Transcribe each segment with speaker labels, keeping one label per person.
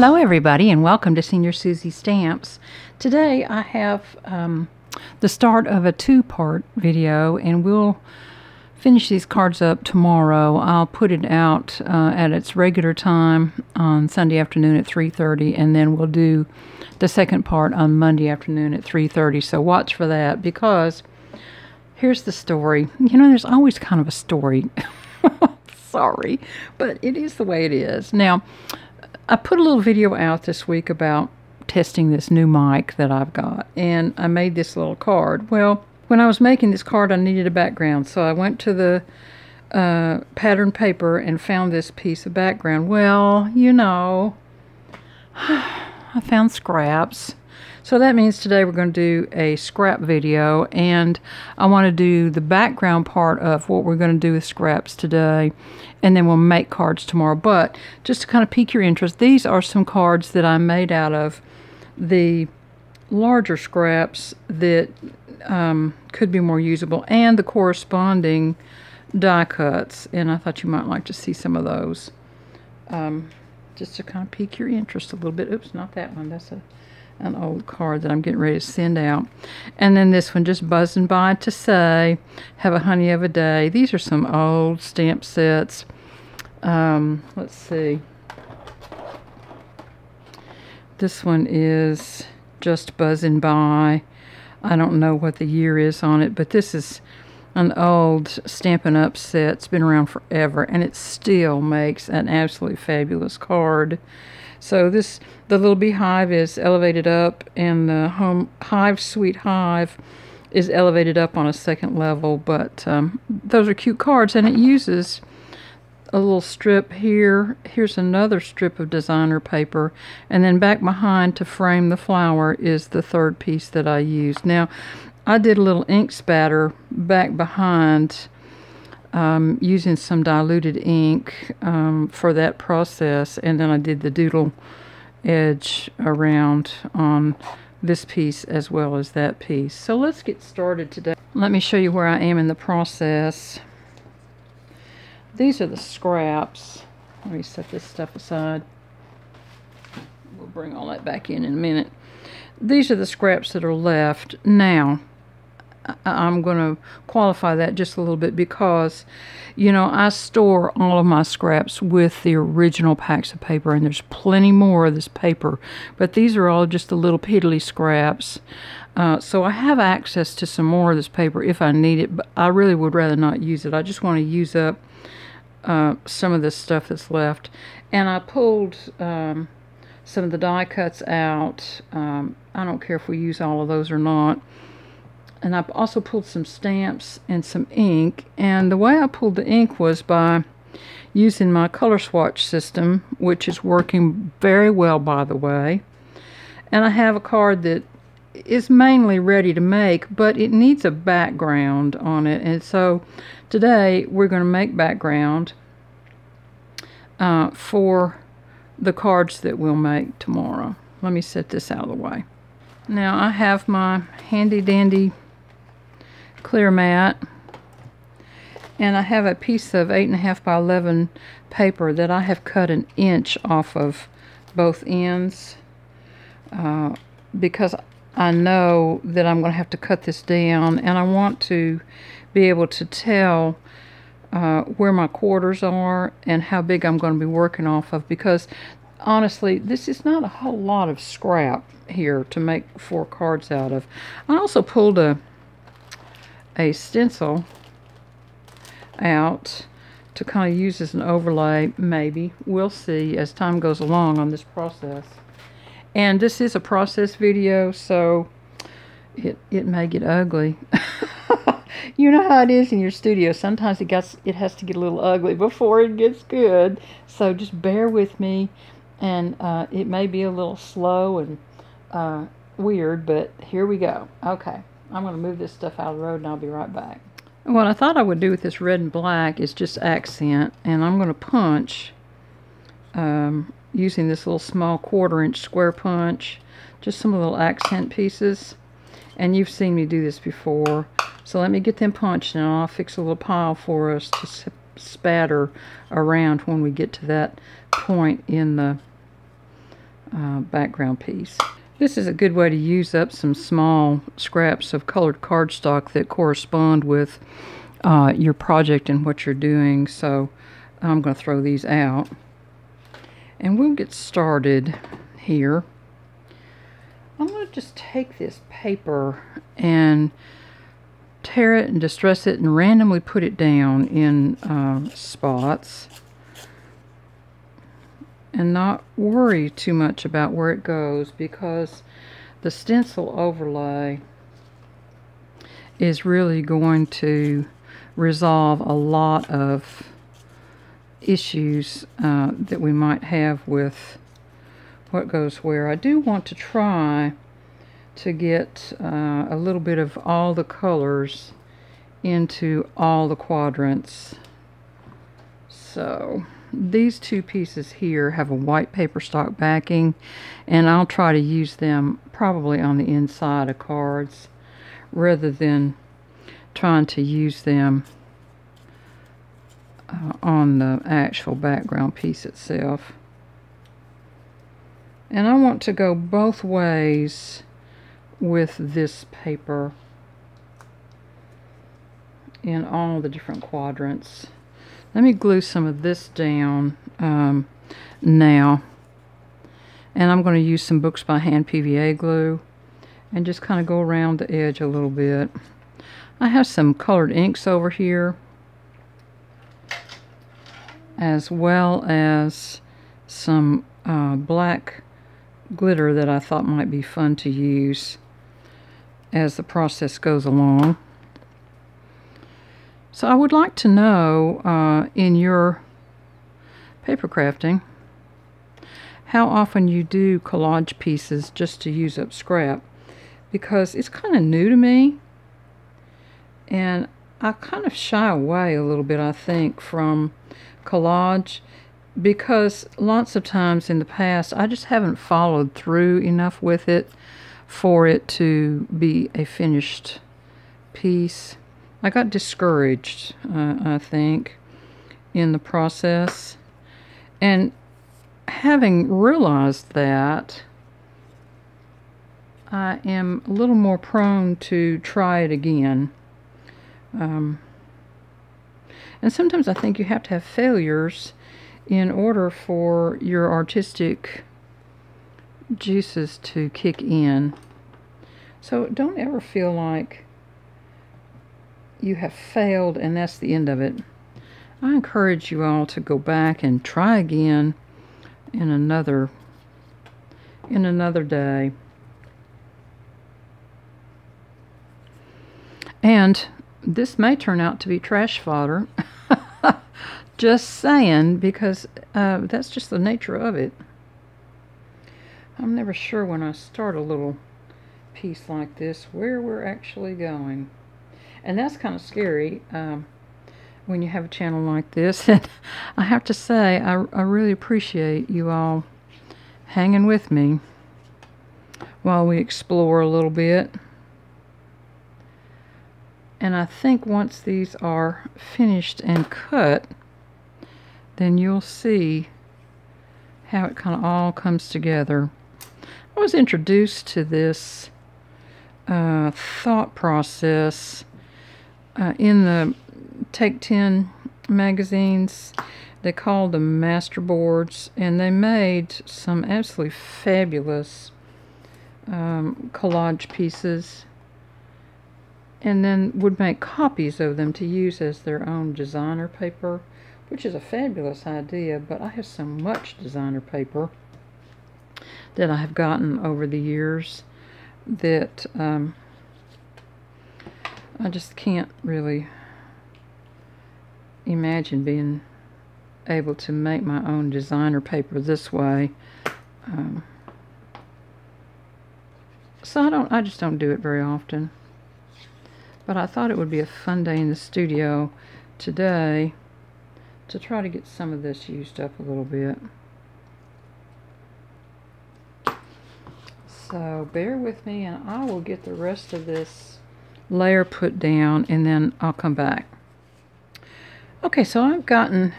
Speaker 1: Hello everybody and welcome to Senior Susie Stamps. Today I have the start of a two-part video, and we'll finish these cards up tomorrow. I'll put it out at its regular time on Sunday afternoon at 3:30, and then we'll do the second part on Monday afternoon at 3:30. So watch for that, because here's the story. You know, there's always kind of a story. Sorry, but it is the way it is. Now, I put a little video out this week about testing this new mic that I've got, and I made this little card. Well, when I was making this card, I needed a background, so I went to the pattern paper and found this piece of background. Well, you know, I found scraps. So that means today we're going to do a scrap video, and I want to do the background part of what we're going to do with scraps today, and then we'll make cards tomorrow. But just to kind of pique your interest, these are some cards that I made out of the larger scraps that could be more usable, and the corresponding die cuts, and I thought you might like to see some of those, just to kind of pique your interest a little bit. Oops, not that one. That's an old card that I'm getting ready to send out. And then this one, just buzzing by to say, have a honey of a day. These are some old stamp sets. Let's see. This one is just buzzing by. I don't know what the year is on it, but this is an old Stampin' Up set. It's been around forever, and it still makes an absolutely fabulous card. So the little beehive is elevated up, and the home hive, sweet hive, is elevated up on a second level. But those are cute cards, and it uses a little strip here. Here's another strip of designer paper, and then back behind to frame the flower is the third piece that I used. Now, I did a little ink spatter back behind, using some diluted ink for that process, and then I did the doodle edge around on this piece as well as that piece. So let's get started today. Let me show you where I am in the process. These are the scraps. Let me set this stuff aside. We'll bring all that back in a minute. These are the scraps that are left. Now, I'm going to qualify that just a little bit, because, you know, I store all of my scraps with the original packs of paper, and there's plenty more of this paper, but these are all just the little piddly scraps. So I have access to some more of this paper if I need it, but I really would rather not use it. I just want to use up some of this stuff that's left. And I pulled some of the die cuts out. I don't care if we use all of those or not. And I also pulled some stamps and some ink. And the way I pulled the ink was by using my color swatch system, which is working very well, by the way. And I have a card that is mainly ready to make, but it needs a background on it. And so today we're going to make background for the cards that we'll make tomorrow. Let me set this out of the way. Now, I have my handy dandy clear mat, and I have a piece of 8.5 by 11 paper that I have cut 1 inch off of both ends, because I know that I'm going to have to cut this down, and I want to be able to tell where my quarters are and how big I'm going to be working off of, because honestly, this is not a whole lot of scrap here to make 4 cards out of. I also pulled a stencil out to kind of use as an overlay, maybe. We'll see as time goes along on this process. And this is a process video, so it may get ugly. You know how it is in your studio. Sometimes it has to get a little ugly before it gets good. So just bear with me, and it may be a little slow and weird, but here we go. Okay. I'm going to move this stuff out of the road, and I'll be right back. What I thought I would do with this red and black is just accent, and I'm going to punch using this little small 1/4 inch square punch, just some little accent pieces. And you've seen me do this before, so let me get them punched, and I'll fix a little pile for us to spatter around when we get to that point in the background piece. This is a good way to use up some small scraps of colored cardstock that correspond with your project and what you're doing. So I'm going to throw these out. And we'll get started here. I'm going to just take this paper and tear it and distress it and randomly put it down in spots and not worry too much about where it goes, because the stencil overlay is really going to resolve a lot of issues that we might have with what goes where. I do want to try to get a little bit of all the colors into all the quadrants. So these two pieces here have a white paper stock backing, and I'll try to use them probably on the inside of cards rather than trying to use them on the actual background piece itself. And I want to go both ways with this paper in all the different quadrants. Let me glue some of this down now. And I'm going to use some Books by Hand PVA glue and just kind of go around the edge a little bit. I have some colored inks over here, as well as some black glitter that I thought might be fun to use as the process goes along. So I would like to know in your paper crafting how often you do collage pieces just to use up scrap, because it's kind of new to me and I kind of shy away a little bit, I think, from collage, because lots of times in the past I just haven't followed through enough with it for it to be a finished piece. I got discouraged, I think, in the process. And having realized that, I am a little more prone to try it again. And sometimes I think you have to have failures in order for your artistic juices to kick in. So don't ever feel like you have failed and that's the end of it. I encourage you all to go back and try again in another day. And this may turn out to be trash fodder. Just saying, because that's just the nature of it. I'm never sure when I start a little piece like this where we're actually going. And that's kind of scary when you have a channel like this. And I have to say, I really appreciate you all hanging with me while we explore a little bit. And I think once these are finished and cut, then you'll see how it kind of all comes together. I was introduced to this thought process in the Take 10 magazines. They called them master boards, and they made some absolutely fabulous collage pieces, and then would make copies of them to use as their own designer paper, which is a fabulous idea. But I have so much designer paper that I have gotten over the years that I just can't really imagine being able to make my own designer paper this way. So I just don't do it very often. But I thought it would be a fun day in the studio today to try to get some of this used up a little bit. So bear with me and I will get the rest of this layer put down and then I'll come back. Okay, so I've gotten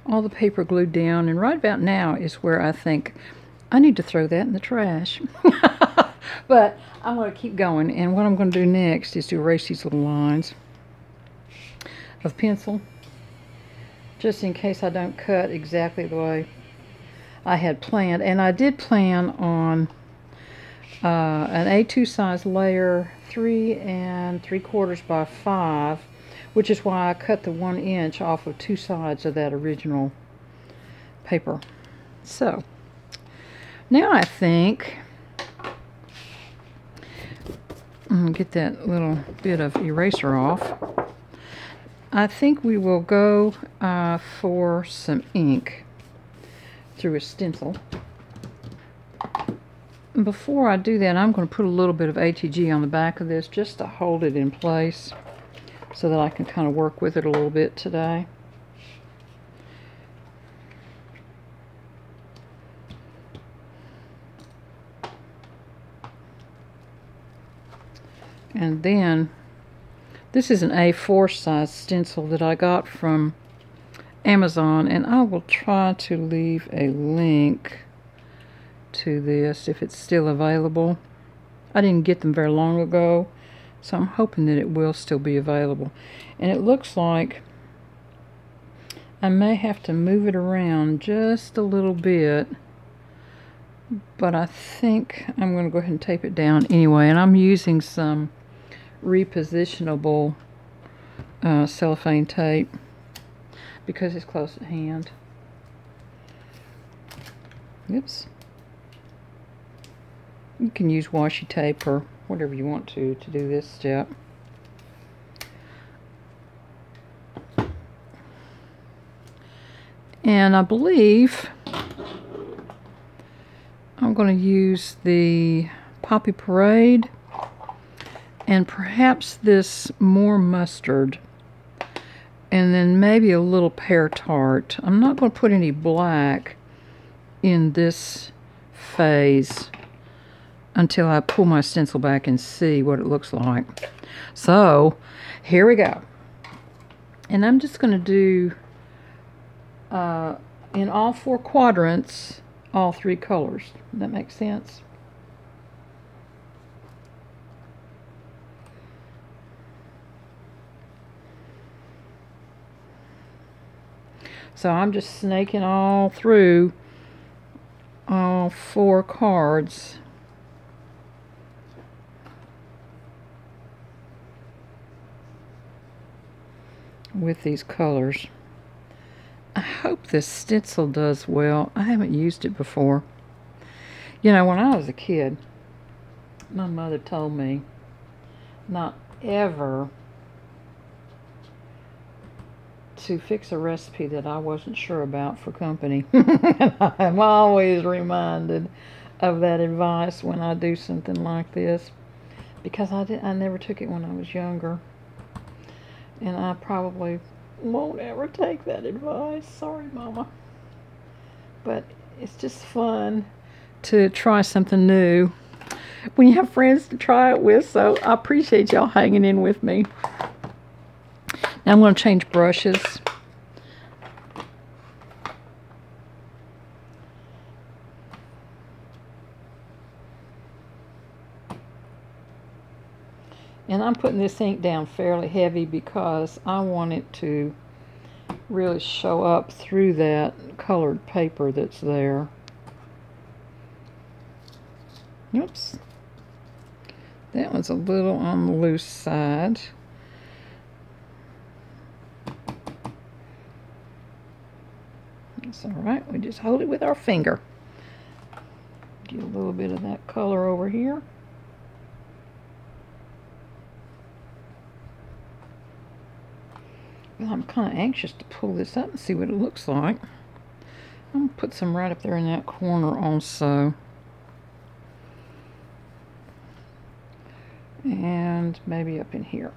Speaker 1: all the paper glued down, and right about now is where I think I need to throw that in the trash. But I'm going to keep going, and what I'm going to do next is to erase these little lines of pencil, just in case I don't cut exactly the way I had planned. And I did plan on an A2 size layer, 3 3/4 by 5, which is why I cut the 1 inch off of 2 sides of that original paper. So now I think I'm going to get that little bit of eraser off. I think we will go for some ink through a stencil. Before I do that, I'm going to put a little bit of ATG on the back of this just to hold it in place so that I can kind of work with it a little bit today. And then, this is an A4 size stencil that I got from Amazon, and I will try to leave a link to this if it's still available. I didn't get them very long ago, so I'm hoping that it will still be available. And it looks like I may have to move it around just a little bit, but I think I'm going to go ahead and tape it down anyway. And I'm using some repositionable cellophane tape because it's close at hand. Oops. You can use washi tape or whatever you want to do this step. And I believe I'm going to use the Poppy Parade and perhaps this more mustard, and then maybe a little pear tart. I'm not going to put any black in this phase until I pull my stencil back and see what it looks like. So here we go. And I'm just going to do in all 4 quadrants all 3 colors. Does that make sense? So I'm just snaking all through all 4 cards. With these colors. I hope this stencil does well. I haven't used it before. You know, when I was a kid, my mother told me not ever to fix a recipe that I wasn't sure about for company. And I'm always reminded of that advice when I do something like this, because I never took it when I was younger, and I probably won't ever take that advice. Sorry, Mama. But it's just fun to try something new when you have friends to try it with, so I appreciate y'all hanging in with me. Now I'm going to change brushes. And I'm putting this ink down fairly heavy because I want it to really show up through that colored paper that's there. Oops. That one's a little on the loose side. That's alright, we just hold it with our finger. Get a little bit of that color over here. Well, I'm kind of anxious to pull this up and see what it looks like. I'm going to put some right up there in that corner also. And maybe up in here.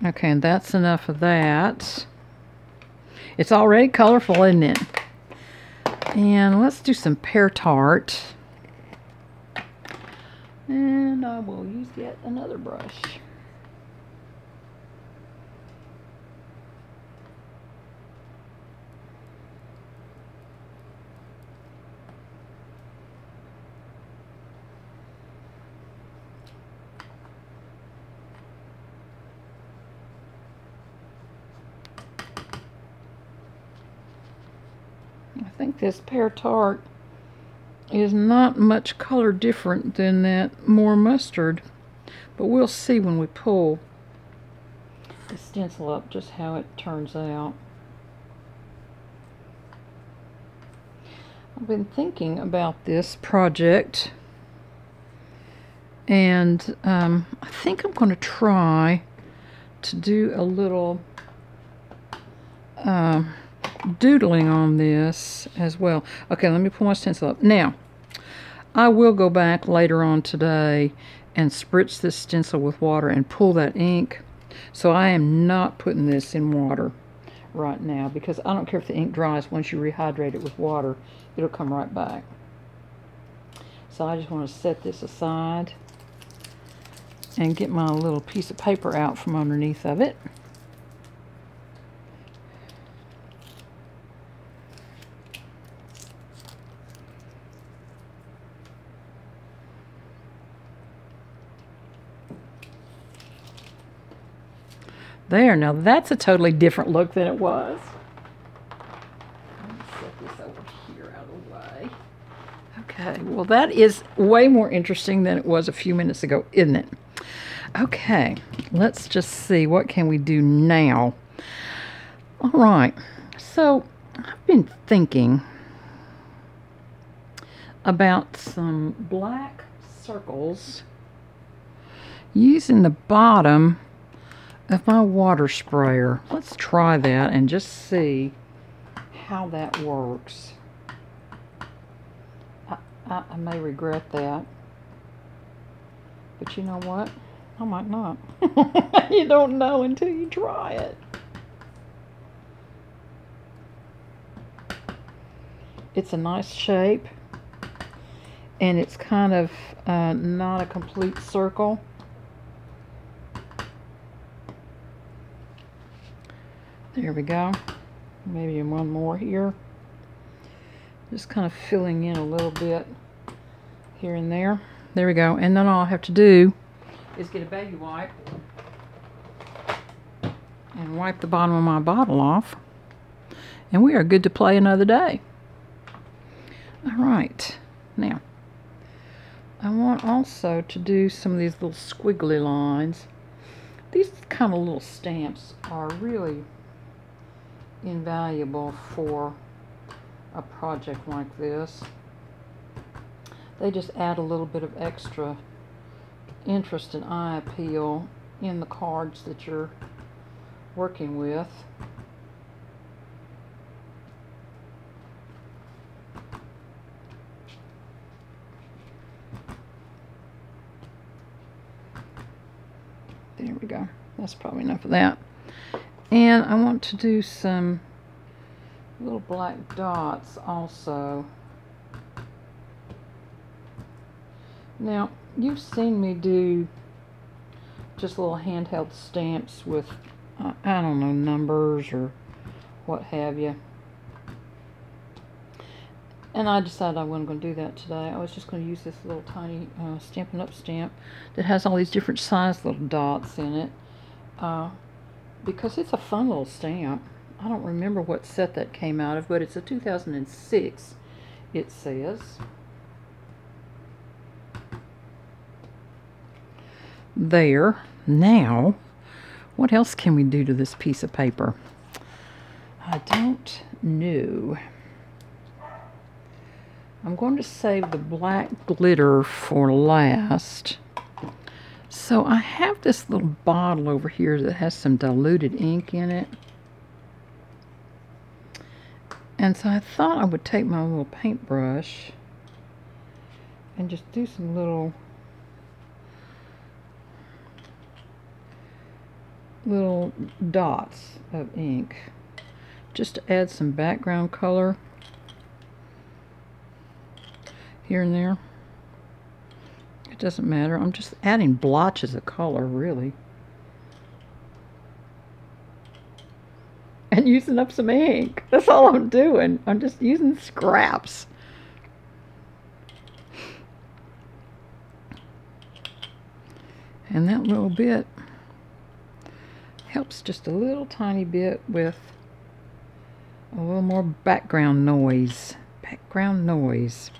Speaker 1: Okay, and that's enough of that. It's already colorful, isn't it? And let's do some pear tart. And I will use yet another brush. think this pear tart is not much color different than that more mustard, but we'll see when we pull the stencil up just how it turns out. I've been thinking about this project, and I think I'm going to try to do a little doodling on this as well. Okay, let me pull my stencil up. Now, I will go back later on today and spritz this stencil with water and pull that ink. So I am not putting this in water right now, because I don't care if the ink dries. Once you rehydrate it with water, it'll come right back. So I just want to set this aside and get my little piece of paper out from underneath of it. There, now that's a totally different look than it was. Let me set this over here out of the way. Okay, well that is way more interesting than it was a few minutes ago, isn't it? Okay, let's just see, what can we do now? All right, so I've been thinking about some black circles using the bottom of my water sprayer. Let's try that and just see how that works. I may regret that, but you know what? I might not. You don't know until you try it. It's a nice shape, and it's kind of not a complete circle. There we go. Maybe one more here. Just kind of filling in a little bit here and there. There we go. And then all I have to do is get a baby wipe and wipe the bottom of my bottle off. And we are good to play another day. All right. Now, I want also to do some of these little squiggly lines. These kind of little stamps are really invaluable for a project like this. They just add a little bit of extra interest and eye appeal in the cards that you're working with. There we go. That's probably enough of that. And I want to do some little black dots also. Now, you've seen me do just little handheld stamps with, I don't know, numbers or what have you. And I decided I wasn't going to do that today. I was just going to use this little tiny Stampin' Up! Stamp that has all these different size little dots in it. Because it's a fun little stamp. I don't remember what set that came out of, but it's a 2006, it says. There. Now, what else can we do to this piece of paper? I don't know. I'm going to save the black glitter for last. So I have this little bottle over here that has some diluted ink in it. And so I thought I would take my little paintbrush and just do some little dots of ink just to add some background color here and there. It doesn't matter. I'm just adding blotches of color, really. And using up some ink. That's all I'm doing. I'm just using scraps. And that little bit helps just a little tiny bit with A little more background noise. Background noise.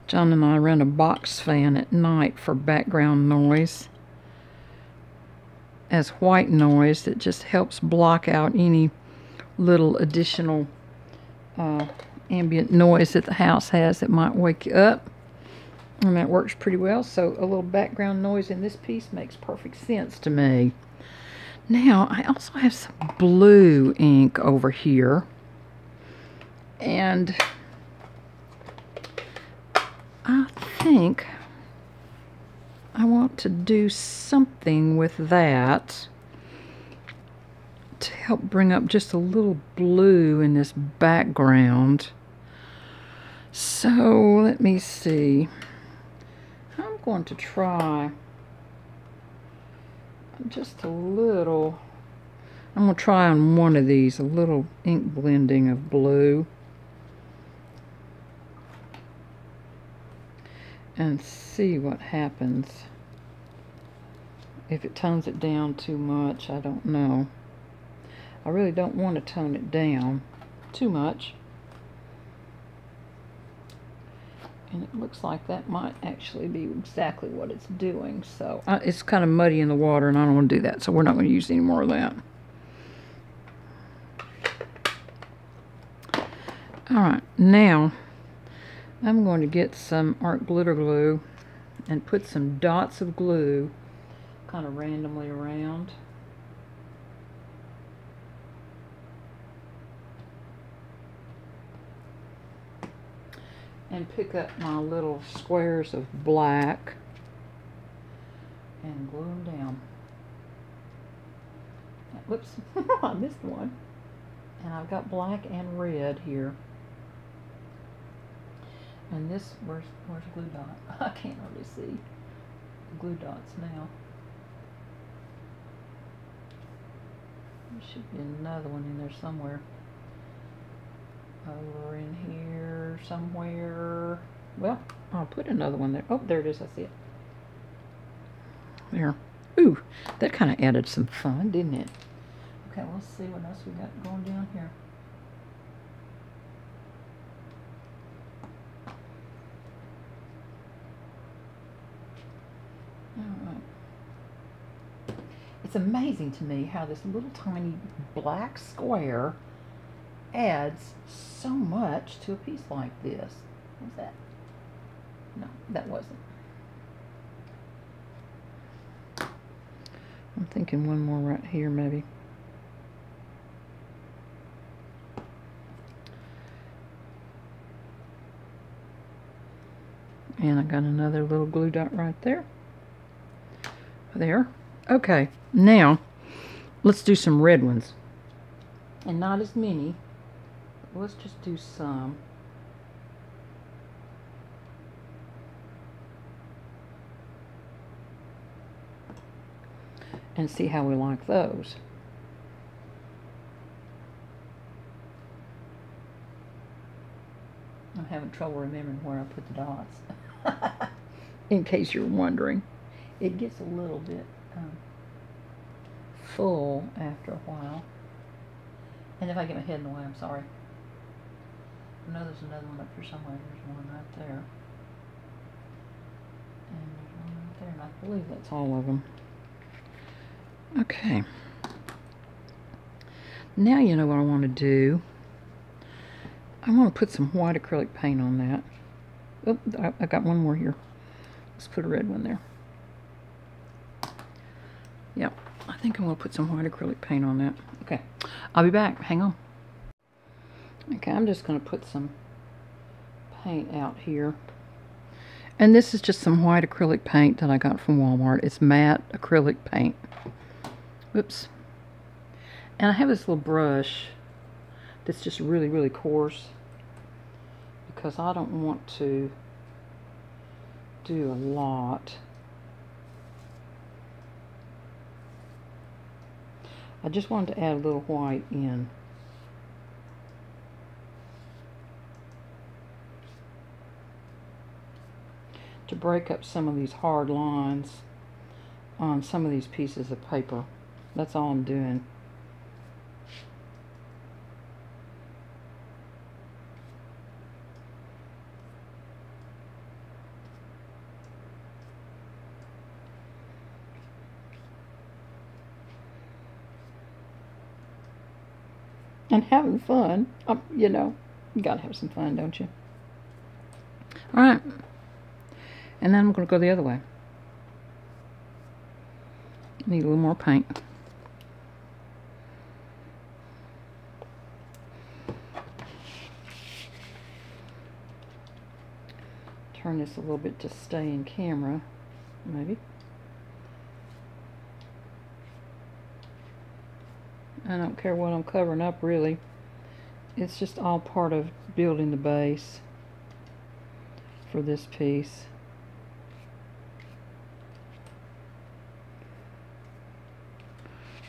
Speaker 1: John and I run a box fan at night for background noise. As white noise that just helps block out any little additional ambient noise that the house has that might wake you up. And that works pretty well. So a little background noise in this piece makes perfect sense to me. Now, I also have some blue ink over here. And I think I want to do something with that to help bring up just a little blue in this background. So let me see. I'm going to try just a little. I'm going to try on one of these a little ink blending of blue and see what happens. If it tones it down too much, I don't know. I really don't want to tone it down too much. And it looks like that might actually be exactly what it's doing. So it's kind of muddy in the water, and I don't want to do that. So we're not going to use any more of that. Alright, now I'm going to get some art glitter glue and put some dots of glue kind of randomly around. And pick up my little squares of black and glue them down. Whoops, I missed one. And I've got black and red here. And this, where's the glue dot? I can't really see the glue dots now. There should be another one in there somewhere. Over in here somewhere. Well, I'll put another one there. Oh, there it is. I see it. There. Ooh, that kind of added some fun, didn't it? Okay, let's see what else we got going down here. Alright. It's amazing to me how this little tiny black square adds so much to a piece like this. What's that? No, that wasn't. I'm thinking one more right here, maybe. And I got another little glue dot right there. There. Okay, now let's do some red ones. And not as many. Let's just do some. And see how we like those. I'm having trouble remembering where I put the dots. In case you're wondering. It gets a little bit full after a while. And if I get my head in the way, I'm sorry. I know there's another one up here somewhere. There's one right there. And there's one right there. And I believe that's all of them. Okay. Now you know what I want to do. I want to put some white acrylic paint on that. Oh, I got one more here. Let's put a red one there. Yep, I think I'm going to put some white acrylic paint on that. Okay, I'll be back. Hang on. Okay, I'm just going to put some paint out here. And this is just some white acrylic paint that I got from Walmart. It's matte acrylic paint. Whoops. And I have this little brush that's just really, really coarse because I don't want to do a lot. I just wanted to add a little white in. To break up some of these hard lines on some of these pieces of paper. That's all I'm doing. and having fun. You know, you gotta have some fun, don't you? All right, and then I'm gonna go the other way. Need a little more paint. Turn this a little bit to stay in camera, maybe. I don't care what I'm covering up, really. It's just all part of building the base for this piece.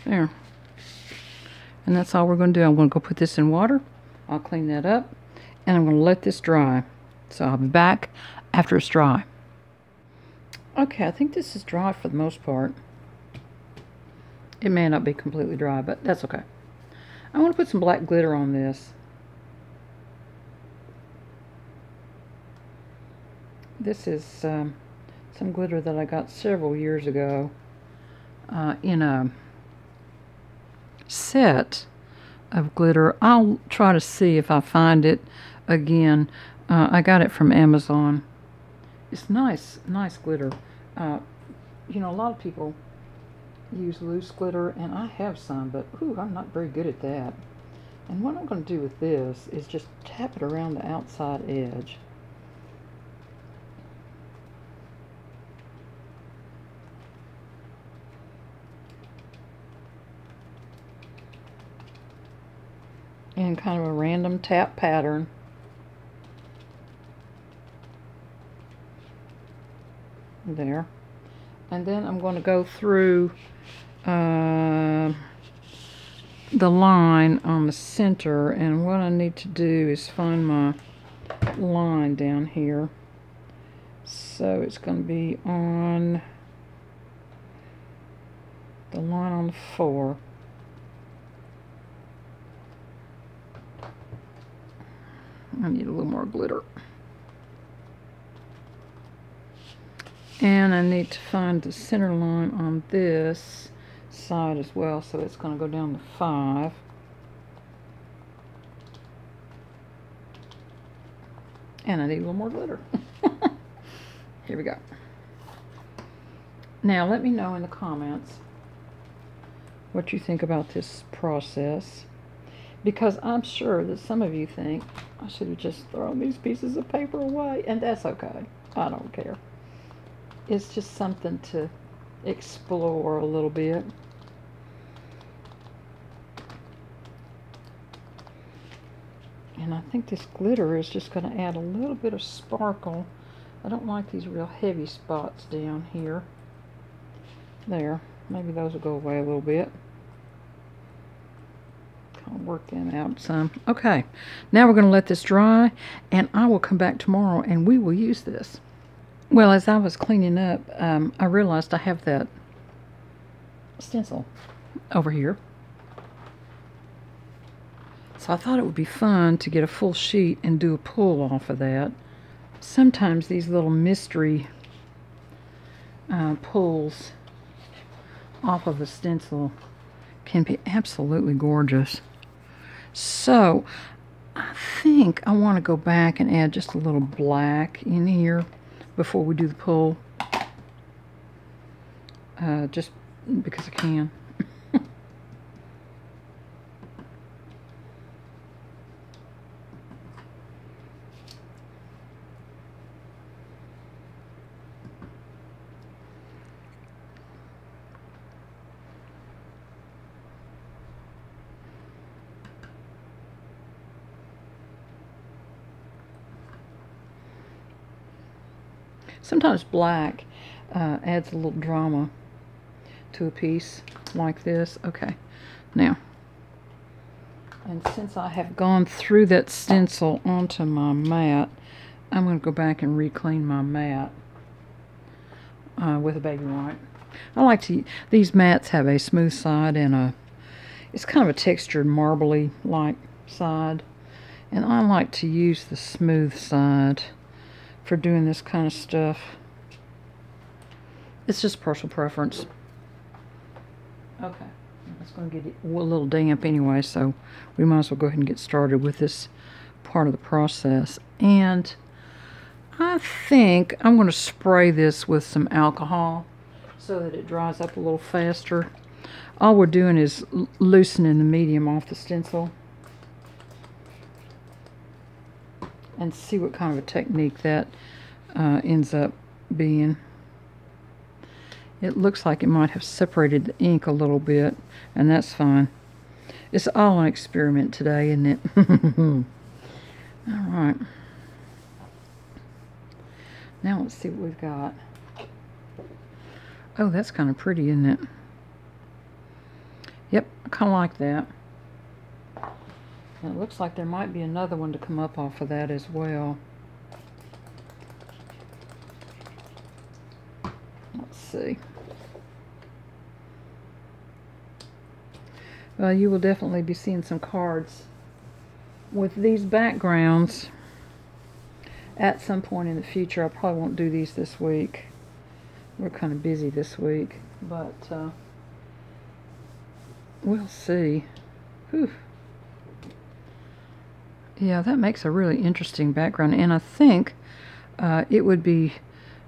Speaker 1: There. And that's all we're going to do. I'm going to go put this in water. I'll clean that up. And I'm going to let this dry. So I'll be back after it's dry. Okay, I think this is dry for the most part. It may not be completely dry, but that's okay. I want to put some black glitter on this. This is some glitter that I got several years ago in a set of glitter. I'll try to see if I find it again. I got it from Amazon. It's nice glitter. You know, a lot of people use loose glitter, and I have some, but I'm not very good at that. And what I'm going to do with this is just tap it around the outside edge. In kind of a random tap pattern. There. And then I'm going to go through the line on the center, and what I need to do is find my line down here. So it's going to be on the line on the 4. I need a little more glitter. And I need to find the center line on this side as well, so it's going to go down to 5. And I need a little more glitter. Here we go. Now let me know in the comments what you think about this process, because I'm sure that some of you think I should have just thrown these pieces of paper away, and that's okay. I don't care. It's just something to explore a little bit. And I think this glitter is just going to add a little bit of sparkle. I don't like these real heavy spots down here. There. Maybe those will go away a little bit. I'll work them out some. Okay. Now we're going to let this dry, and I will come back tomorrow and we will use this. Well, as I was cleaning up, I realized I have that stencil over here. So I thought it would be fun to get a full sheet and do a pull off of that. Sometimes these little mystery pulls off of a stencil can be absolutely gorgeous. So I think I want to go back and add just a little black in here before we do the pull, just because I can. Sometimes black adds a little drama to a piece like this. Okay, now, and since I have gone through that stencil onto my mat, I'm going to go back and re-clean my mat with a baby wipe. I like to, these mats have a smooth side and it's kind of a textured marbly like side, and I like to use the smooth side for doing this kind of stuff. It's just personal preference. Okay, It's going to get a little damp anyway, so we might as well go ahead and get started with this part of the process. And I think I'm going to spray this with some alcohol so that it dries up a little faster. All we're doing is loosening the medium off the stencil and see what kind of a technique that ends up being. It looks like it might have separated the ink a little bit, and that's fine. It's all an experiment today, isn't it? All right. Now let's see what we've got. Oh, that's kind of pretty, isn't it? Yep, I kind of like that. And it looks like there might be another one to come up off of that as well. Let's see. Well, you will definitely be seeing some cards with these backgrounds at some point in the future. I probably won't do these this week. We're kind of busy this week, but we'll see. Whew. Yeah, that makes a really interesting background, and I think it would be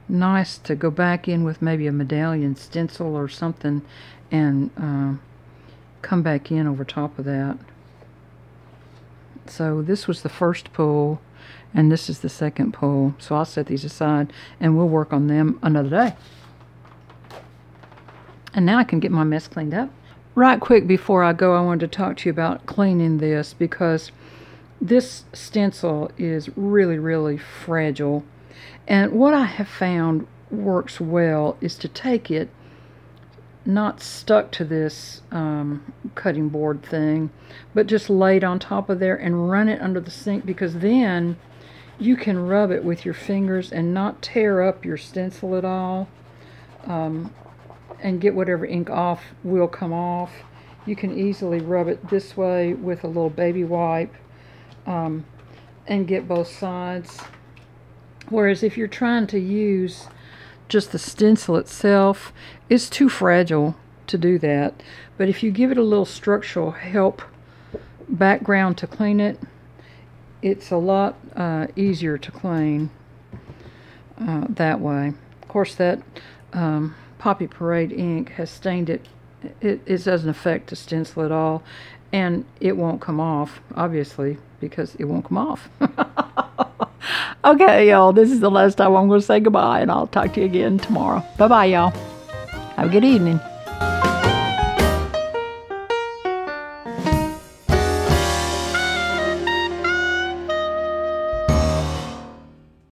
Speaker 1: nice to go back in with maybe a medallion stencil or something and come back in over top of that. So this was the first pull, and this is the second pull. So I'll set these aside, and we'll work on them another day. And now I can get my mess cleaned up. Right quick before I go, I wanted to talk to you about cleaning this, because this stencil is really, really fragile. And what I have found works well is to take it, not stuck to this cutting board thing, but just lay it on top of there and run it under the sink, because then you can rub it with your fingers and not tear up your stencil at all, and get whatever ink off will come off. You can easily rub it this way with a little baby wipe and get both sides. Whereas if you're trying to use just the stencil itself, it's too fragile to do that. But if you give it a little structural help background to clean it, it's a lot easier to clean that way. Of course, that Poppy Parade ink has stained it. It doesn't affect the stencil at all, and it won't come off, obviously, because it won't come off. Okay, y'all, this is the last time I'm going to say goodbye, and I'll talk to you again tomorrow. Bye-bye, y'all. Have a good evening.